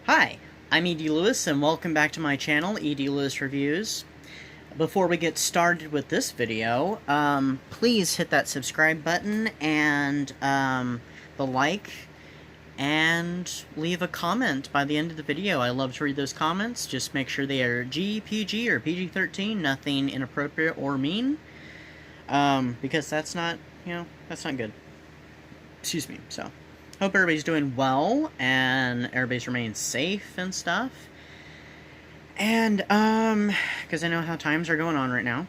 Hi, I'm Edie Lewis, and welcome back to my channel, Edie Lewis Reviews. Before we get started with this video, please hit that subscribe button and the like, and leave a comment by the end of the video. I love to read those comments. Just make sure they are G, PG, or PG-13, nothing inappropriate or mean, because that's not, that's not good. Excuse me, so. Hope everybody's doing well, and everybody's remaining safe and stuff. And, because I know how times are going on right now.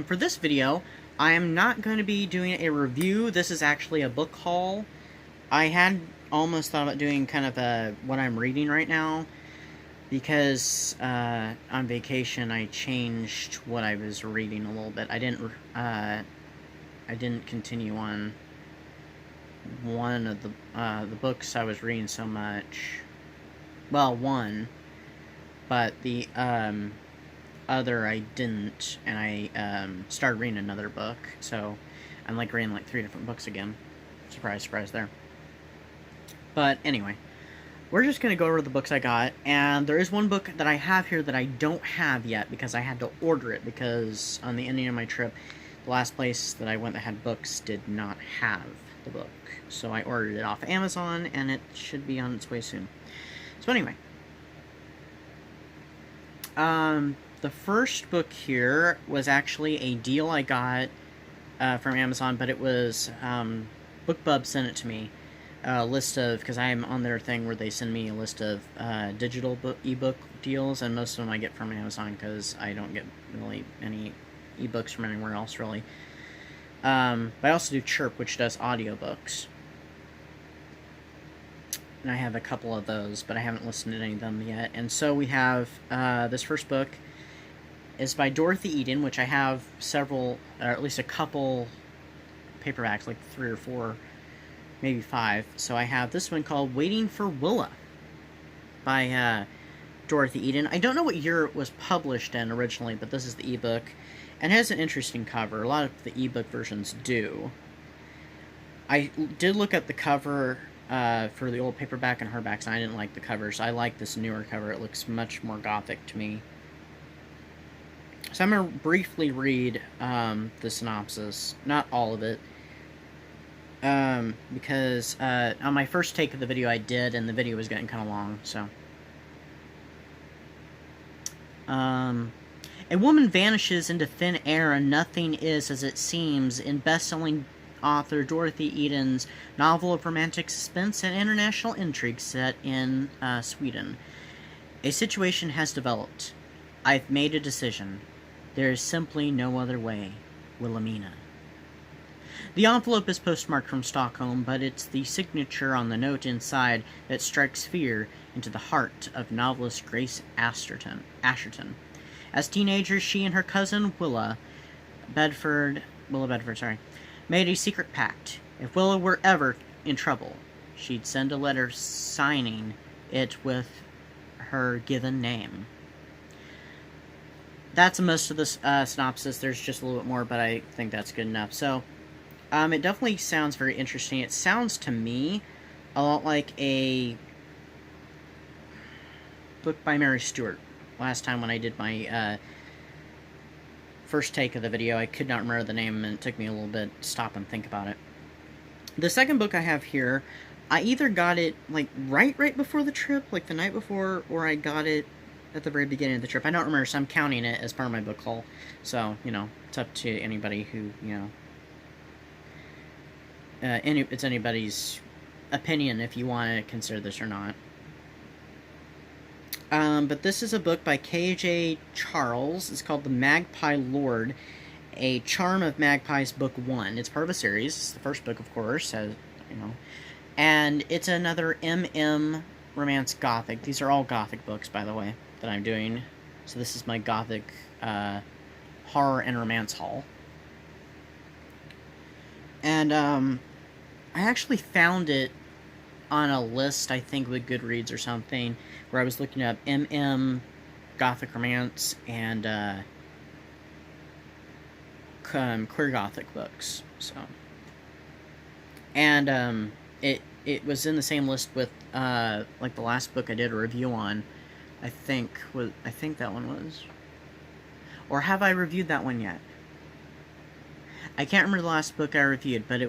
For this video, I am not going to be doing a review. This is actually a book haul. I had almost thought about doing kind of what I'm reading right now, because, on vacation I changed what I was reading a little bit. I didn't continue on one of the books I was reading so much. Well, one, but the other I didn't, and I started reading another book. So I'm like reading like 3 different books again. Surprise, surprise there. But anyway, we're just gonna go over the books I got, and there is one book that I have here that I don't have yet because I had to order it, because on the ending of my trip, the last place that I went that had books did not have the book. So I ordered it off Amazon, and it should be on its way soon. So anyway, the first book here was actually a deal I got from Amazon, but it was BookBub sent it to me. A list of, because I am on their thing where they send me a list of digital ebook deals, and most of them I get from Amazon because I don't get really any ebooks from anywhere else, really. But I also do Chirp, which does audiobooks. And I have a couple of those, but I haven't listened to any of them yet. And so we have, this first book is by Dorothy Eden, which I have several, or at least a couple paperbacks, like 3 or 4, maybe 5. So I have this one called Waiting for Willa by Dorothy Eden. I don't know what year it was published in originally, but this is the ebook. And it has an interesting cover. A lot of the ebook versions do. I did look at the cover for the old paperback and hardbacks, and I didn't like the covers. I like this newer cover. It looks much more gothic to me. So I'm going to briefly read the synopsis. Not all of it. Because on my first take of the video I did, and the video was getting kind of long, so. A woman vanishes into thin air, and nothing is as it seems in best-selling author Dorothy Eden's novel of romantic suspense and international intrigue set in Sweden. A situation has developed. I've made a decision. There is simply no other way. Wilhelmina. The envelope is postmarked from Stockholm, but it's the signature on the note inside that strikes fear into the heart of novelist Grace Asherton. As teenagers, she and her cousin Willa Bedford, made a secret pact. If Willa were ever in trouble, she'd send a letter signing it with her given name. That's most of the synopsis. There's just a little bit more, but I think that's good enough. So, it definitely sounds very interesting. It sounds to me a lot like a book by Mary Stewart. Last time when I did my first take of the video, I could not remember the name, and it took me a little bit to stop and think about it. The second book I have here, I either got it like right before the trip, like the night before, or I got it at the very beginning of the trip. I don't remember, so I'm counting it as part of my book haul. So, it's up to anybody who, it's anybody's opinion if you want to consider this or not. But this is a book by K.J. Charles. It's called The Magpie Lord, A Charm of Magpies, Book 1. It's part of a series. It's the first book, of course, and it's another MM romance gothic. These are all gothic books, by the way, that I'm doing. So this is my gothic horror and romance haul. And I actually found it on a list, I think, with Goodreads or something, where I was looking up MM Gothic Romance and queer Gothic books. So, and it it was in the same list with, like, the last book I did a review on. I think that one was. Or have I reviewed that one yet? I can't remember the last book I reviewed, but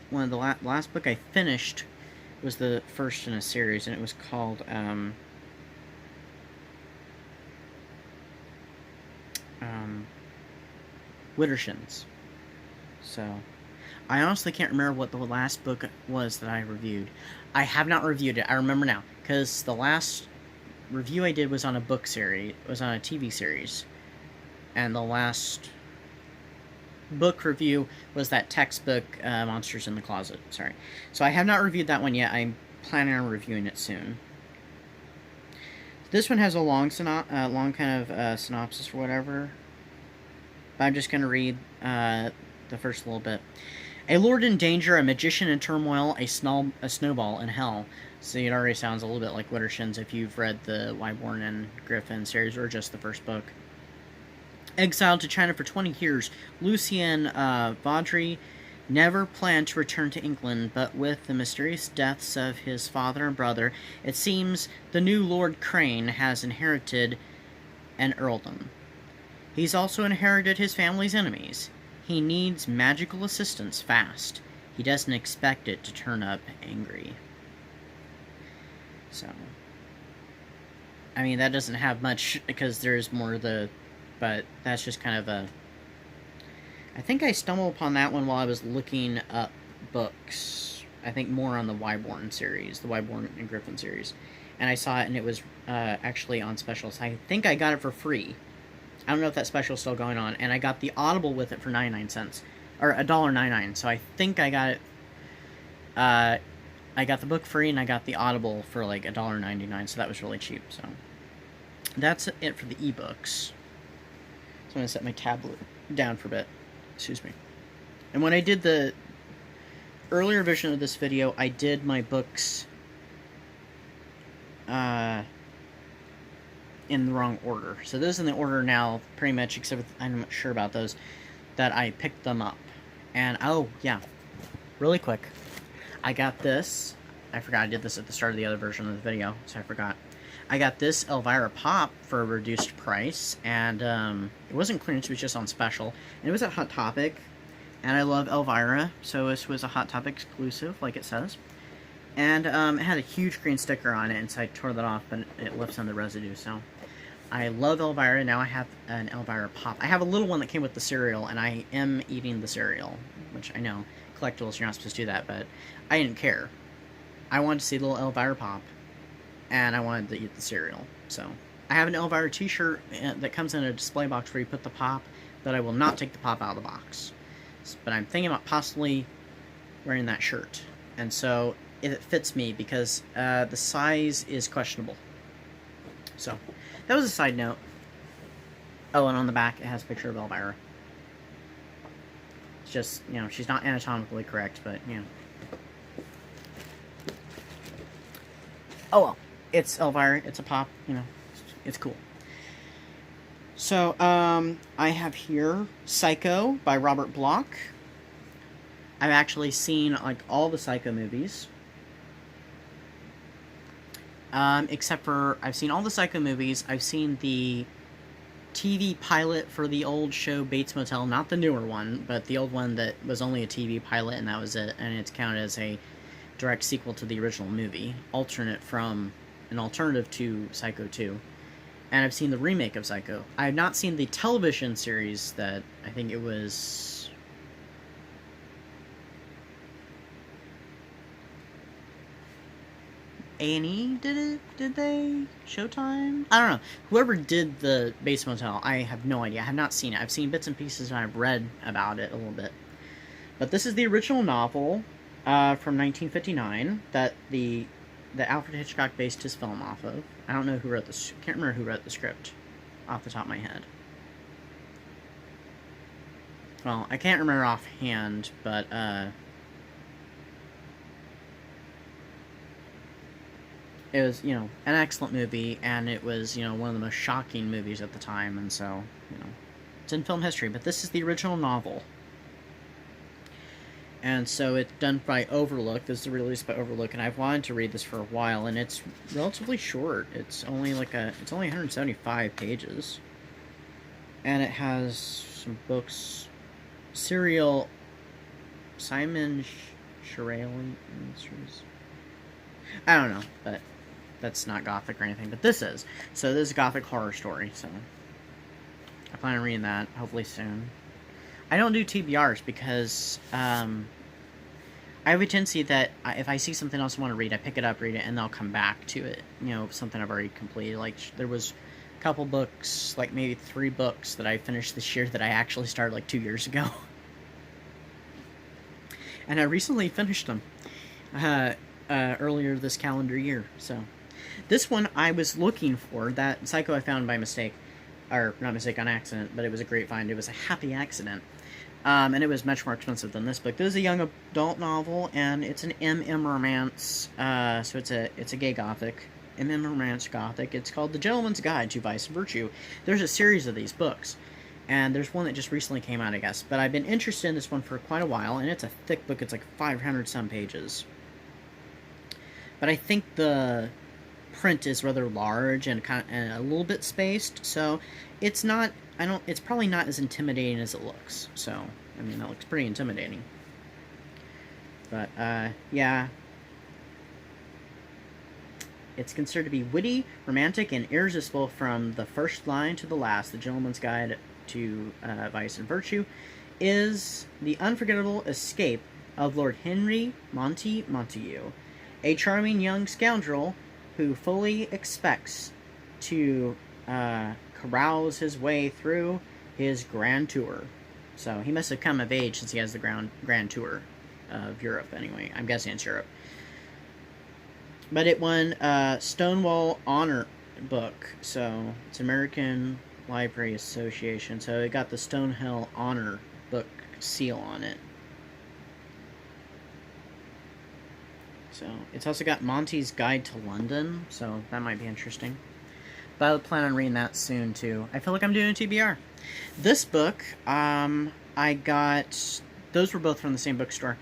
one of the last book I finished was the first in a series, and it was called, Wittershins. So, I honestly can't remember what the last book was that I reviewed. I have not reviewed it. I remember now, because the last review I did was on a book series, was on a TV series, and the last book review was that textbook, Monsters in the Closet. Sorry. So I have not reviewed that one yet. I'm planning on reviewing it soon. This one has a long kind of synopsis or whatever. But I'm just going to read the first little bit. A lord in danger, a magician in turmoil, a snowball in hell. So it already sounds a little bit like Wittershins if you've read the Wyborn and Griffin series or just the first book. Exiled to China for 20 years, Lucien Vaudry never planned to return to England, but with the mysterious deaths of his father and brother, it seems the new Lord Crane has inherited an earldom. He's also inherited his family's enemies. He needs magical assistance fast. He doesn't expect it to turn up angry. So, I mean, that doesn't have much, because there's more but that's just kind of a... I think I stumbled upon that one while I was looking up books. I think more on the Wyborn series, the Wyborn and Griffin series. And I saw it, and it was actually on special. So I think I got it for free. I don't know if that special is still going on. And I got the Audible with it for 99 cents. Or $1.99. So I think I got it... I got the book free, and I got the Audible for like $1.99. So that was really cheap. So that's it for the ebooks. So I'm going to set my tablet down for a bit. Excuse me. And when I did the earlier version of this video, I did my books in the wrong order. So this is in the order now, pretty much, except I'm not sure about those, that I picked them up. And, oh, yeah, really quick. I got this. I forgot I did this at the start of the other version of the video, so I forgot. I got this Elvira Pop for a reduced price, and it wasn't clearance, it was just on special. And it was at Hot Topic, and I love Elvira, so this was a Hot Topic exclusive, like it says. And it had a huge green sticker on it, and so I tore that off, but it lifts on the residue, so... I love Elvira, now I have an Elvira Pop. I have a little one that came with the cereal, and I am eating the cereal, which I know, collectibles, you're not supposed to do that, but I didn't care. I wanted to see the little Elvira Pop. And I wanted to eat the cereal. So, I have an Elvira t-shirt that comes in a display box where you put the pop, but I will not take the pop out of the box. But I'm thinking about possibly wearing that shirt. And so, if it fits me, because the size is questionable. So, that was a side note. Oh, and on the back, it has a picture of Elvira. It's just, you know, she's not anatomically correct, but, you know. Oh, well. It's Elvira, it's a pop, you know, it's cool. So, I have here Psycho by Robert Blonk. I've actually seen, like, all the Psycho movies. Except for, I've seen all the Psycho movies. I've seen the TV pilot for the old show Bates Motel, not the newer one, but the old one that was only a TV pilot, and that was it, and it's counted as a direct sequel to the original movie, an alternative to Psycho 2. And I've seen the remake of Psycho. I have not seen the television series that, I think it was... A&E did it? Did they? Showtime? I don't know. Whoever did the Bates Motel, I have no idea. I have not seen it. I've seen bits and pieces, and I've read about it a little bit. But this is the original novel from 1959 that Alfred Hitchcock based his film off of. I don't know who wrote this. Can't remember who wrote the script off the top of my head. Well, I can't remember offhand, but it was, you know, an excellent movie, and it was, you know, one of the most shocking movies at the time, and so, you know, it's in film history. But this is the original novel. And so it's done by Overlook. This is released by Overlook, and I've wanted to read this for a while, and it's relatively short. It's only 175 pages. And it has some books. Serial Simon Shirley Ministries. I don't know, but that's not Gothic or anything, but this is. So this is a Gothic horror story, so I plan on reading that hopefully soon. I don't do TBRs because I have a tendency that if I see something else I want to read, I pick it up, read it, and then I'll come back to it. You know, something I've already completed. Like, there was a couple books, like maybe 3 books that I finished this year that I actually started like 2 years ago. And I recently finished them earlier this calendar year. So this one I was looking for. That Psycho I found by mistake. Or, not mistake, on accident, but it was a great find. It was a happy accident. And it was much more expensive than this book. This is a young adult novel, and it's an MM romance. So it's a gay Gothic. MM romance Gothic. It's called The Gentleman's Guide to Vice and Virtue. There's a series of these books. And there's one that just recently came out, I guess. But I've been interested in this one for quite a while, and it's a thick book. It's like 500-some pages. But I think the print is rather large and a little bit spaced, so it's not. It's probably not as intimidating as it looks. So I mean, that looks pretty intimidating. But yeah, it's considered to be witty, romantic, and irresistible from the first line to the last. The Gentleman's Guide to Vice and Virtue is the unforgettable escape of Lord Henry Montague, a charming young scoundrel who fully expects to carouse his way through his grand tour. So he must have come of age since he has the grand tour of Europe, anyway. I'm guessing it's Europe. But it won Stonewall Honor Book, so it's American Library Association, so it got the Stonehill Honor Book seal on it. So it's also got Monty's Guide to London, so that might be interesting. But I'll plan on reading that soon too. I feel like I'm doing a TBR. This book, I got. Those were both from the same bookstore.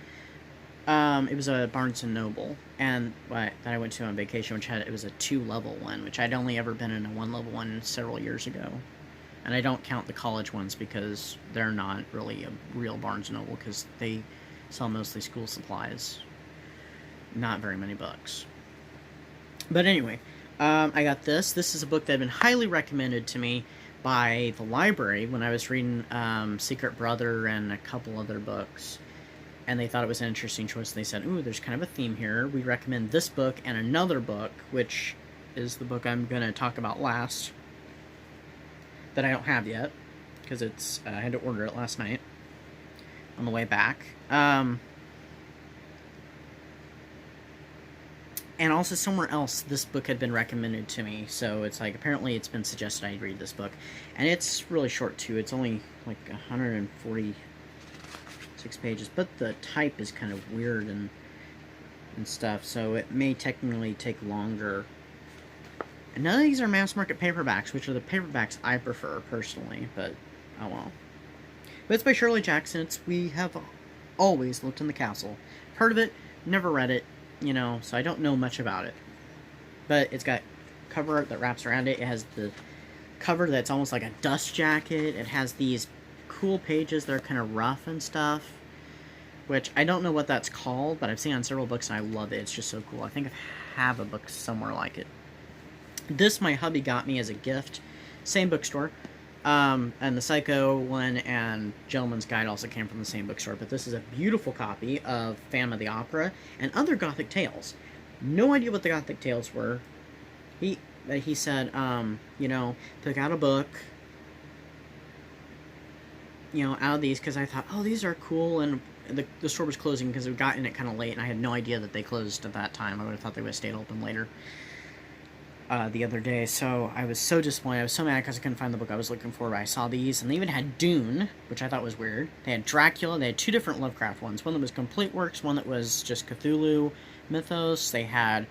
It was a Barnes & Noble, and that I went to on vacation, which it was a 2-level one, which I'd only ever been in a 1-level one several years ago. And I don't count the college ones because they're not really a real Barnes & Noble, because they sell mostly school supplies. Not very many books. But anyway, I got this. This is a book that had been highly recommended to me by the library when I was reading Secret Brother and a couple other books. And they thought it was an interesting choice. They said, ooh, there's kind of a theme here. We recommend this book and another book, which is the book I'm going to talk about last, that I don't have yet, because it's I had to order it last night on the way back. And also somewhere else, this book had been recommended to me, so it's like, apparently it's been suggested I read this book. And it's really short, too. It's only like 146 pages, but the type is kind of weird and stuff, so it may technically take longer. And none of these are mass-market paperbacks, which are the paperbacks I prefer, personally, but oh well. But it's by Shirley Jackson. It's We Have Always Looked in the Castle. Heard of it, never read it, you know, so I don't know much about it. But it's got cover art that wraps around it. It has the cover that's almost like a dust jacket. It has these cool pages that are kind of rough and stuff, which I don't know what that's called, but I've seen it on several books and I love it. It's just so cool. I think I have a book somewhere like it. This my hubby got me as a gift. Same bookstore. And the Psycho one and Gentleman's Guide also came from the same bookstore. But this is a beautiful copy of Phantom of the Opera and other Gothic tales. No idea what the Gothic tales were. He said, you know, pick out a book, you know, out of these, because I thought, oh, these are cool, and the store was closing because we got in it kind of late, and I had no idea that they closed at that time. I would have thought they would have stayed open later. The other day, so I was so disappointed. I was so mad because I couldn't find the book I was looking for, but I saw these, and they even had Dune, which I thought was weird. They had Dracula. They had 2 different Lovecraft ones. One that was complete works, one that was just Cthulhu mythos. They had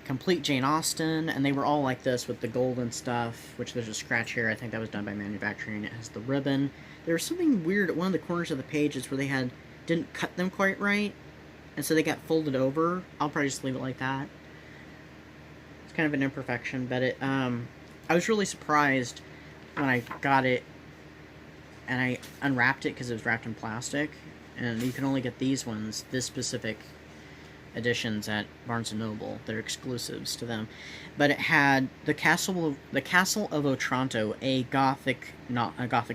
complete Jane Austen, and they were all like this with the gold and stuff, which there's a scratch here. I think that was done by manufacturing. It has the ribbon. There was something weird at one of the corners of the pages where they had didn't cut them quite right, and so they got folded over. I'll probably just leave it like that. It's kind of an imperfection, but I was really surprised when I got it and I unwrapped it because it was wrapped in plastic, and you can only get these ones, this specific editions at Barnes & Noble. They're exclusives to them. But it had The Castle of Otranto, a Gothic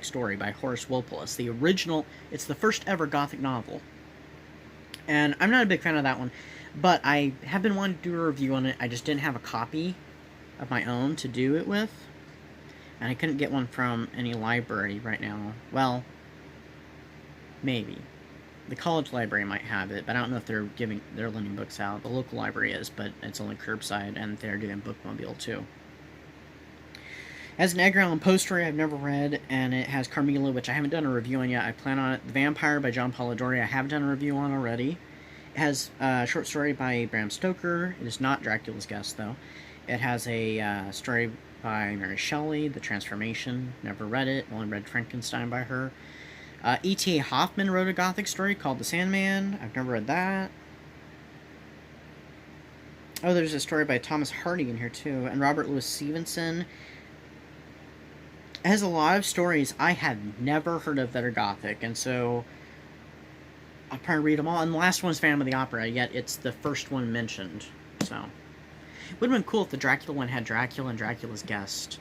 story by Horace Walpole. The original, it's the first ever Gothic novel. And I'm not a big fan of that one, but I have been wanting to do a review on it. I just didn't have a copy of my own to do it with. And I couldn't get one from any library right now. Well, maybe. The college library might have it, but I don't know if they're lending books out. The local library is, but it's only curbside, and they're doing Bookmobile too. It has an Edgar Allan Poe story I've never read, and it has Carmilla, which I haven't done a review on yet. I plan on it. The Vampire by John Polidori I have done a review on already. It has a short story by Bram Stoker. It is not Dracula's Guest, though. It has a story by Mary Shelley, The Transformation. Never read it. Only read Frankenstein by her. E.T.A. Hoffman wrote a Gothic story called The Sandman. I've never read that. Oh, there's a story by Thomas Hardy in here, too. And Robert Louis Stevenson. It has a lot of stories I have never heard of that are Gothic, and so I'll probably read them all. And the last one's Phantom of the Opera, yet it's the first one mentioned, so. It would have been cool if the Dracula one had Dracula and Dracula's Guest.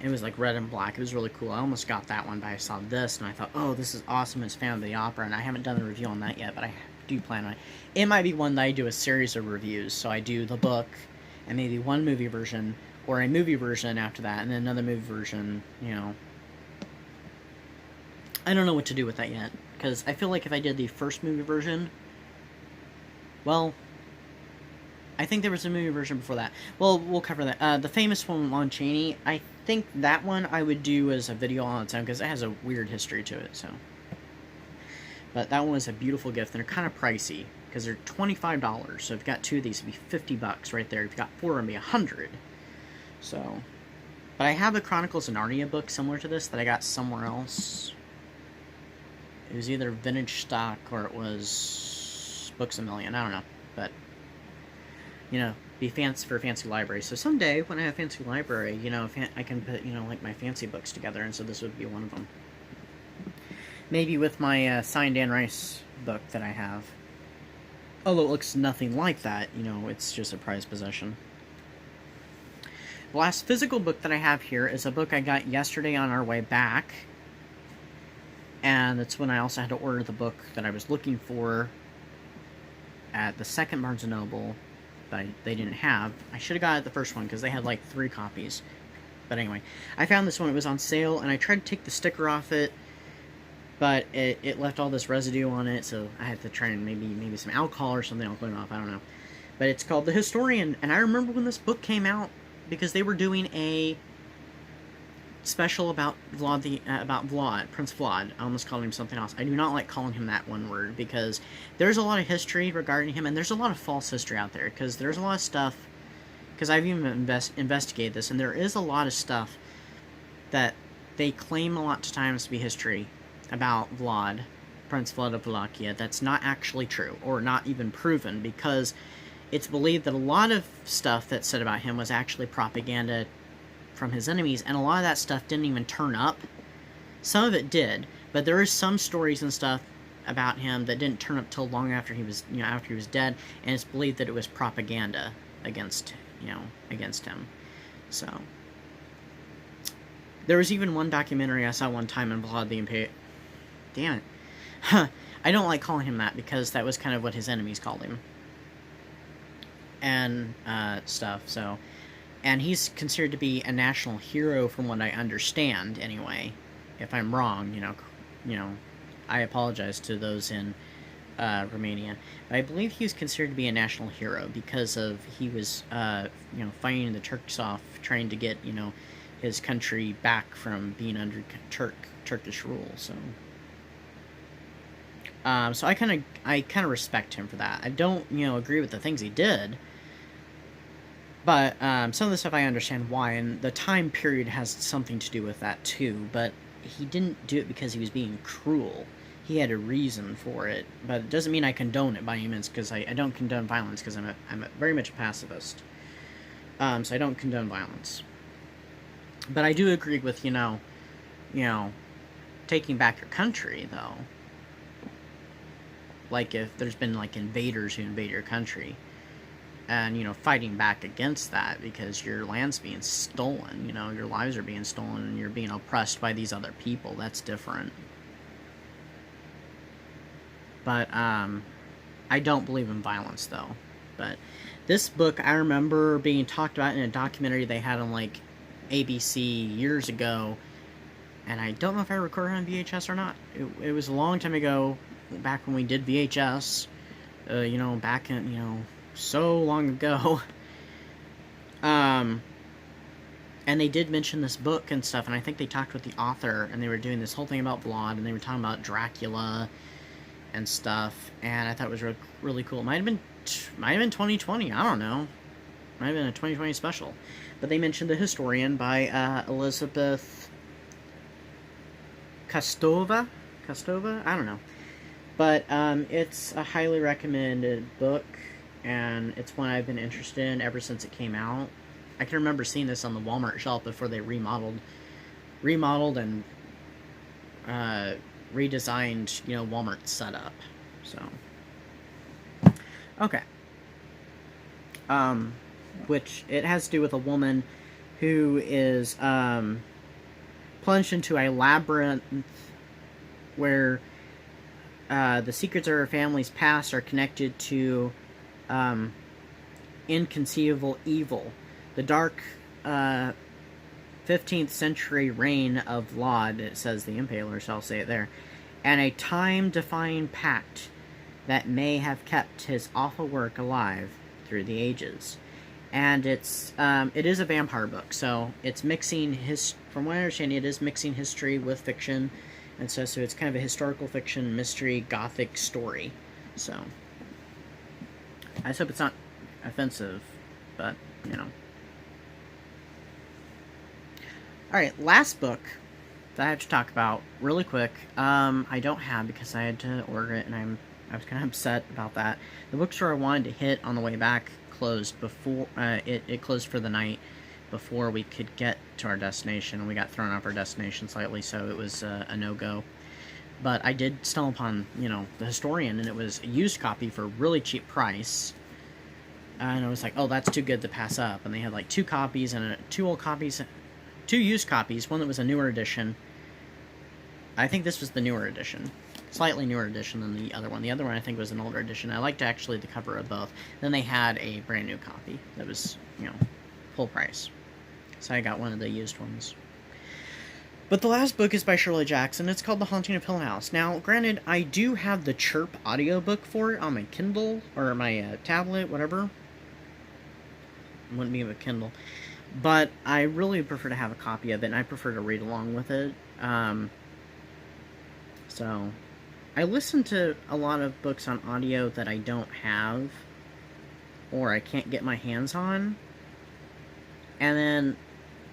It was like red and black. It was really cool. I almost got that one, but I saw this, and I thought, oh, this is awesome. It's Phantom of the Opera, and I haven't done a review on that yet, but I do plan on it. It might be one that I do a series of reviews, so I do the book, and maybe one movie version, or a movie version after that, and then another movie version, you know. I don't know what to do with that yet, because I feel like if I did the first movie version, well, I think there was a movie version before that. Well, we'll cover that. The famous one, Lon Chaney, I think that one I would do as a video on its own, because it has a weird history to it, so. But that one was a beautiful gift, and they're kind of pricey, because they're $25, so if you've got two of these, it'd be $50 right there. If you've got four, it'd be $100. So, but I have a Chronicles of Narnia book similar to this that I got somewhere else. It was either vintage stock, or it was Books A Million, I don't know, but, you know, be fancy for a fancy library. So someday, when I have a fancy library, you know, I can put, you know, like my fancy books together, and so this would be one of them. Maybe with my signed Anne Rice book that I have. Although it looks nothing like that, you know, it's just a prized possession. The last physical book that I have here is a book I got yesterday on our way back. And that's when I also had to order the book that I was looking for at the second Barnes & Noble that they didn't have. I should have got it the first one because they had like 3 copies. But anyway, I found this one. It was on sale, and I tried to take the sticker off it, but it left all this residue on it, so I had to try and maybe some alcohol or something. I'll clean it off. I don't know. But it's called The Historian, and I remember when this book came out because they were doing a special about Vlad, Prince Vlad. I almost called him something else. I do not like calling him that one word because there's a lot of history regarding him, and there's a lot of false history out there because there's a lot of stuff, because I've even investigated this, and there is a lot of stuff that they claim a lot of times to be history about Vlad, Prince Vlad of Wallachia, that's not actually true, or not even proven, because it's believed that a lot of stuff that's said about him was actually propaganda from his enemies, and a lot of that stuff didn't even turn up. Some of it did, but there is some stories and stuff about him that didn't turn up till long after he was, you know, after he was dead, and it's believed that it was propaganda against, you know, against him. So there was even one documentary I saw one time in Vlad the Impaler. Damn it. Huh. I don't like calling him that because that was kind of what his enemies called him. And stuff, so. And he's considered to be a national hero from what I understand, anyway. If I'm wrong, you know, I apologize to those in Romania. But I believe he was considered to be a national hero because of he was, you know, fighting the Turks off, trying to get, you know, his country back from being under Turkish rule. So, so I kind of respect him for that. I don't, you know, agree with the things he did. But some of the stuff I understand why, and the time period has something to do with that too, but he didn't do it because he was being cruel. he had a reason for it, but it doesn't mean I condone it by any means, because I don't condone violence, because I'm very much a pacifist. So I don't condone violence. But I do agree with, you know, taking back your country, though. Like, if there's been, like, invaders who invade your country, and, you know, fighting back against that because your land's being stolen, you know, your lives are being stolen, and you're being oppressed by these other people, that's different. But, I don't believe in violence, though. But this book, I remember being talked about in a documentary they had on, like, ABC years ago, and I don't know if I recorded on VHS or not. It was a long time ago, back when we did VHS, you know, back in, you know, so long ago. And they did mention this book and stuff, and I think they talked with the author, and they were doing this whole thing about blood, and they were talking about Dracula and stuff, and I thought it was really cool. It might have been 2020, I don't know. Might have been a 2020 special. But they mentioned The Historian by Elizabeth Kostova? I don't know. But it's a highly recommended book, and it's one I've been interested in ever since it came out. I can remember seeing this on the Walmart shelf before they remodeled and redesigned, you know, Walmart's setup. So, okay. Which it has to do with a woman who is plunged into a labyrinth where the secrets of her family's past are connected to inconceivable evil. The dark 15th century reign of Laud, it says the Impaler, so I'll say it there, and a time-defying pact that may have kept his awful work alive through the ages. And it is a vampire book, so it's mixing from what I understand, it is mixing history with fiction, and so it's kind of a historical fiction, mystery, Gothic story. So I just hope it's not offensive, but, you know. Alright, last book that I have to talk about really quick. I don't have, because I had to order it, and I was kind of upset about that. The bookstore I wanted to hit on the way back closed before it closed for the night before we could get to our destination. We got thrown off our destination slightly, so it was a no-go. But I did stumble upon, you know, The Historian, and it was a used copy for a really cheap price. And I was like, oh, that's too good to pass up. And they had like two copies and two used copies. One that was a newer edition. I think this was the newer edition. Slightly newer edition than the other one. The other one I think was an older edition. I liked actually the cover of both. Then they had a brand new copy that was, you know, full price. So I got one of the used ones. But the last book is by Shirley Jackson. It's called The Haunting of Hill House. Now, granted, I do have the Chirp audiobook for it on my Kindle, or my tablet, whatever. It wouldn't be a Kindle. But I really prefer to have a copy of it, and I prefer to read along with it. So, I listen to a lot of books on audio that I don't have, or I can't get my hands on. And then,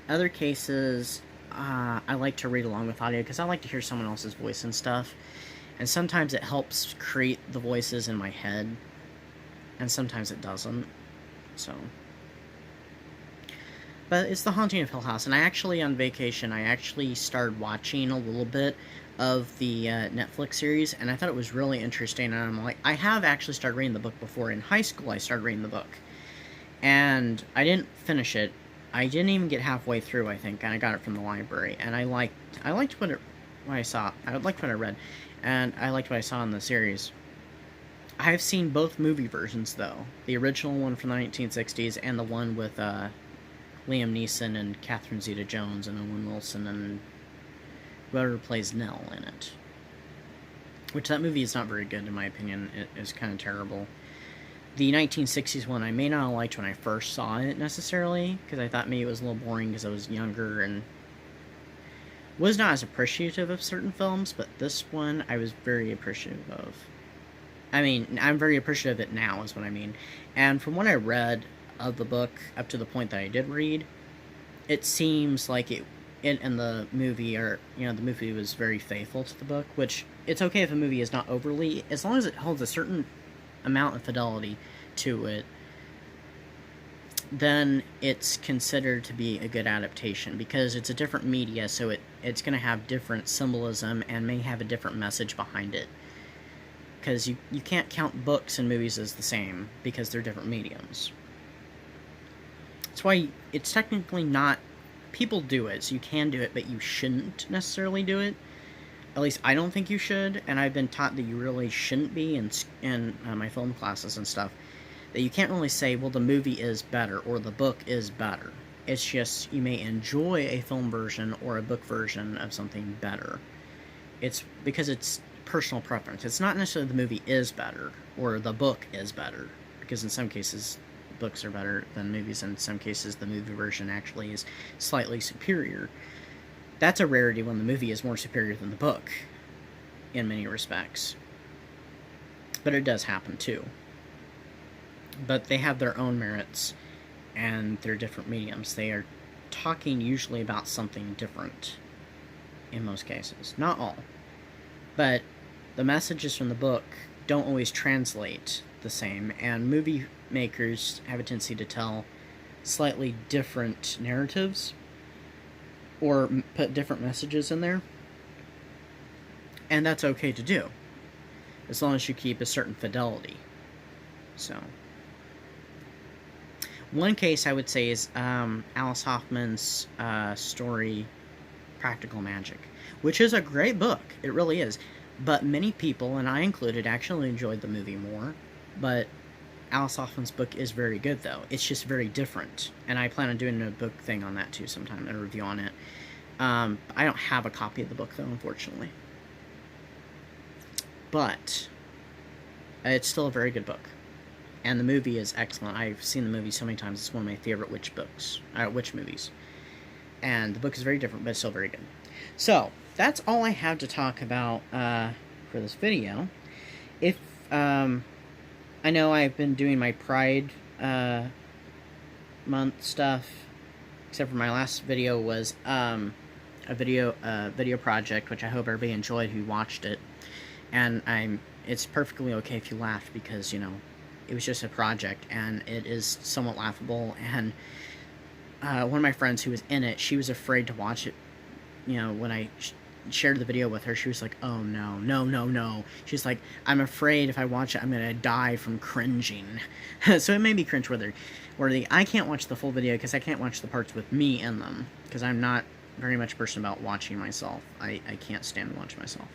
other cases, I like to read along with audio, because I like to hear someone else's voice and stuff. And sometimes it helps create the voices in my head, and sometimes it doesn't. So, but it's The Haunting of Hill House, and I actually, on vacation, I actually started watching a little bit of the Netflix series, and I thought it was really interesting, and I'm like, I have actually started reading the book before. In high school, I started reading the book, and I didn't finish it. I didn't even get halfway through, I think, and I got it from the library, and I liked what I saw. I liked what I read, and I liked what I saw in the series. I've seen both movie versions, though. The original one from the 1960s, and the one with Liam Neeson and Catherine Zeta-Jones and Owen Wilson and whoever plays Nell in it. Which, that movie is not very good, in my opinion. It is kind of terrible. The 1960s one I may not have liked when I first saw it, necessarily, because I thought maybe it was a little boring because I was younger and was not as appreciative of certain films, but this one I was very appreciative of. I mean, I'm very appreciative of it now, is what I mean. And from what I read of the book, up to the point that I did read, it seems like the movie, or, you know, the movie was very faithful to the book, which it's okay if a movie is not overly, as long as it holds a certain amount of fidelity to it, then it's considered to be a good adaptation, because it's a different media, so it's going to have different symbolism and may have a different message behind it. Because you can't count books and movies as the same, because they're different mediums. That's why it's technically not... People do it, so you can do it, but you shouldn't necessarily do it. At least I don't think you should, and I've been taught that you really shouldn't be in my film classes and stuff. That you can't really say, well, the movie is better, or the book is better. It's just, you may enjoy a film version or a book version of something better. It's because it's personal preference. It's not necessarily the movie is better, or the book is better. Because in some cases, books are better than movies, and in some cases, the movie version actually is slightly superior. That's a rarity when the movie is more superior than the book, in many respects. But it does happen, too. But they have their own merits, and they're different mediums. They are talking usually about something different, in most cases. Not all. But the messages from the book don't always translate the same, and movie makers have a tendency to tell slightly different narratives, or put different messages in there. And that's okay to do, as long as you keep a certain fidelity. So, one case I would say is Alice Hoffman's story, Practical Magic, which is a great book. It really is. But many people, and I included, actually enjoyed the movie more. But Alice Hoffman's book is very good, though. It's just very different. And I plan on doing a book thing on that, too, sometime, a review on it. I don't have a copy of the book, though, unfortunately. But it's still a very good book. And the movie is excellent. I've seen the movie so many times. It's one of my favorite witch movies. And the book is very different, but it's still very good. So, that's all I have to talk about for this video. If, I know I've been doing my Pride month stuff, except for my last video was a video project, which I hope everybody enjoyed who watched it. And it's perfectly okay if you laughed, because, you know, it was just a project, and it is somewhat laughable. And one of my friends who was in it, she was afraid to watch it. You know, when I shared the video with her, she was like, oh no, no, no, no. She's like, I'm afraid if I watch it, I'm gonna die from cringing. So it may be cringe-worthy. I can't watch the full video, because I can't watch the parts with me in them, because I'm not very much a person about watching myself. I can't stand to watch myself.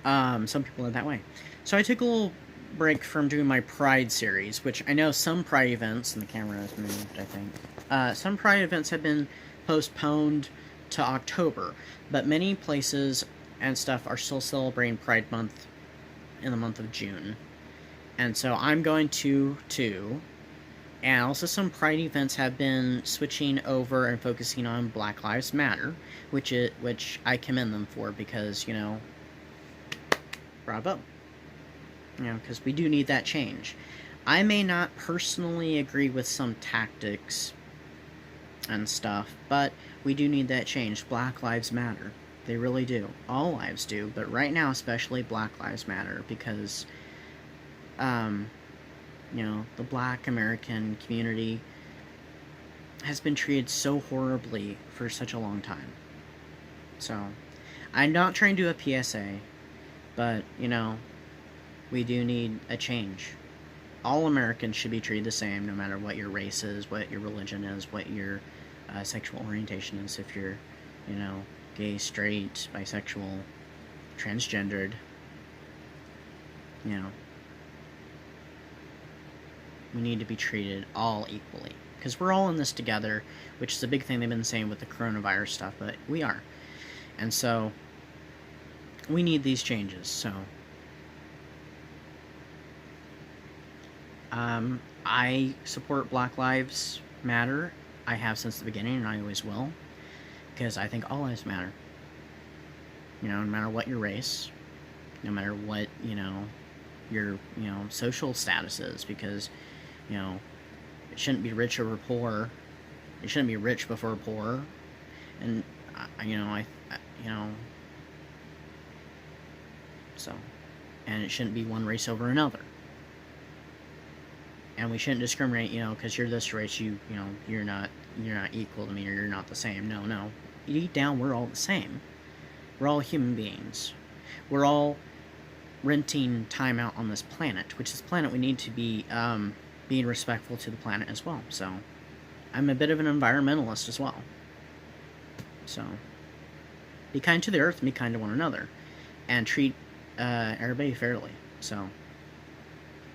Some people are that way. So I took a little break from doing my Pride series, which I know some Pride events, and the camera has moved, I think. Some Pride events have been postponed to October, but many places and stuff are still celebrating Pride Month in the month of June. And so I'm going to, too. And also some Pride events have been switching over and focusing on Black Lives Matter, which I commend them for, because, you know, bravo. You know, because we do need that change. I may not personally agree with some tactics and stuff, but we do need that change. Black Lives Matter. They really do. All lives do, but right now especially Black Lives Matter, because, you know, the Black American community has been treated so horribly for such a long time. So, I'm not trying to do a PSA, but, you know, we do need a change. All Americans should be treated the same, no matter what your race is, what your religion is, what your sexual orientation is. If you're, you know, gay, straight, bisexual, transgendered, you know, we need to be treated all equally. Because we're all in this together, which is a big thing they've been saying with the coronavirus stuff, but we are. And so, we need these changes, so. I support Black Lives Matter. I have since the beginning, and I always will. Because I think all lives matter. You know, no matter what your race, no matter what, you know, your, you know, social status is. Because, you know, it shouldn't be rich over poor. It shouldn't be rich before poor. And, you know, So, and it shouldn't be one race over another. And we shouldn't discriminate, you know, because you're this race, you know, you're not equal to me, or you're not the same. No, no. Deep down, we're all the same. We're all human beings. We're all renting time out on this planet, which is planet we need to be being respectful to the planet as well. So, I'm a bit of an environmentalist as well. So, be kind to the earth, and be kind to one another, and treat everybody fairly. So,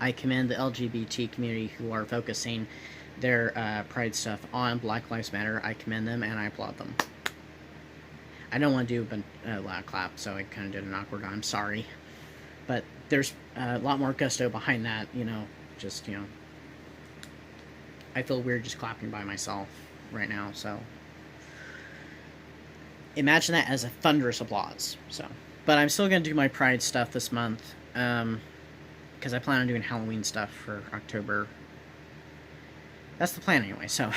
I commend the LGBT community who are focusing their pride stuff on Black Lives Matter. I commend them, and I applaud them. I don't want to do a loud clap, so I kind of did an awkward I'm sorry. But there's a lot more gusto behind that, you know, just, you know. I feel weird just clapping by myself right now, so. Imagine that as a thunderous applause, so. But I'm still going to do my pride stuff this month, because I plan on doing Halloween stuff for October. That's the plan anyway, so.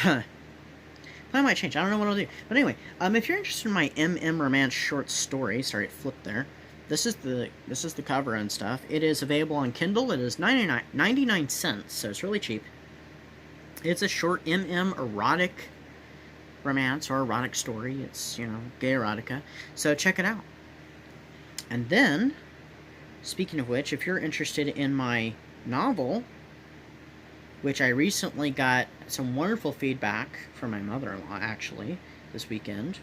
Plan might change. I don't know what I'll do. But anyway, if you're interested in my MM Romance short story, sorry, it flipped there. This is the cover and stuff. It is available on Kindle. It is 99 cents, so it's really cheap. It's a short MM erotic romance or erotic story. It's, you know, gay erotica. So check it out. And then, speaking of which, if you're interested in my novel, which I recently got some wonderful feedback from my mother-in-law, actually, this weekend.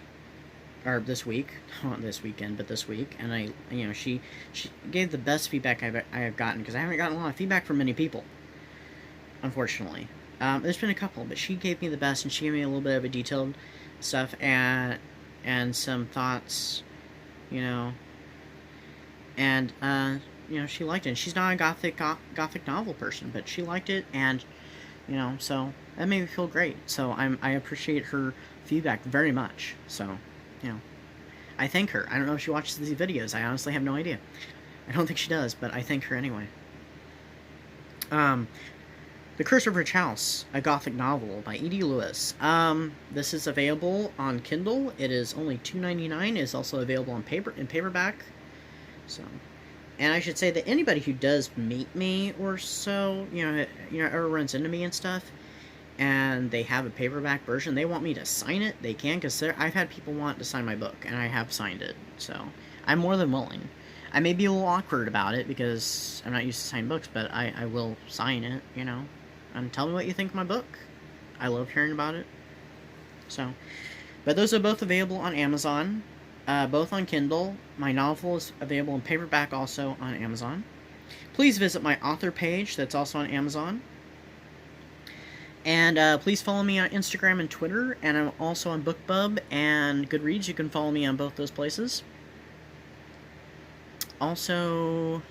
Or this week. Not this weekend, but this week. And you know, she gave the best feedback I have gotten, because I haven't gotten a lot of feedback from many people, unfortunately. There's been a couple, but she gave me the best, and she gave me a little bit of a detailed stuff, and some thoughts, you know. And, you know, she liked it. And she's not a gothic novel person, but she liked it, and, you know, so that made me feel great. So I appreciate her feedback very much. So, you know, I thank her. I don't know if she watches these videos. I honestly have no idea. I don't think she does, but I thank her anyway. The Curse of Rich House, a Gothic novel by Edie Lewis. This is available on Kindle. It is only $2.99. It's also available in paperback. So. And I should say that anybody who does meet me or so, you know, ever runs into me and stuff, and they have a paperback version, they want me to sign it, they can, because I've had people want to sign my book, and I have signed it, so I'm more than willing. I may be a little awkward about it, because I'm not used to signing books, but I will sign it, you know, and tell me what you think of my book. I love hearing about it. So, but those are both available on Amazon. Both on Kindle. My novel is available in paperback also on Amazon. Please visit my author page that's also on Amazon. And please follow me on Instagram and Twitter, and I'm also on BookBub and Goodreads. You can follow me on both those places. Also,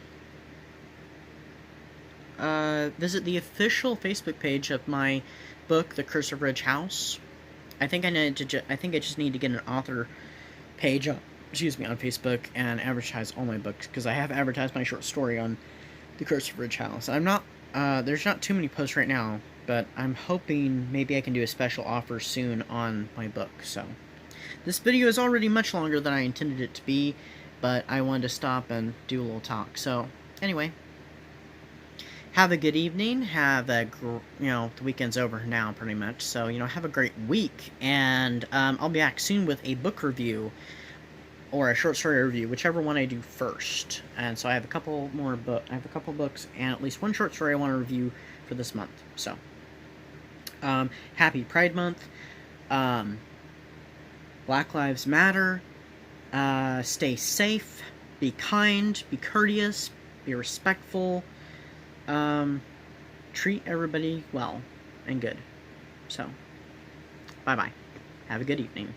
visit the official Facebook page of my book, The Curse of Ridge House. I think I just need to get an author page on Facebook and advertise all my books, because I have advertised my short story on The Curse of Ridge House. I'm not, there's not too many posts right now, but I'm hoping maybe I can do a special offer soon on my book. So, this video is already much longer than I intended it to be, but I wanted to stop and do a little talk. So, anyway, have a good evening. Have a, you know, the weekend's over now pretty much, so, you know, have a great week, and I'll be back soon with a book review or a short story review, whichever one I do first. And so I have a couple more books and at least one short story I want to review for this month. So, happy Pride Month. Black Lives Matter. Stay safe. Be kind. Be courteous. Be respectful. Treat everybody well and good. So, bye-bye. Have a good evening.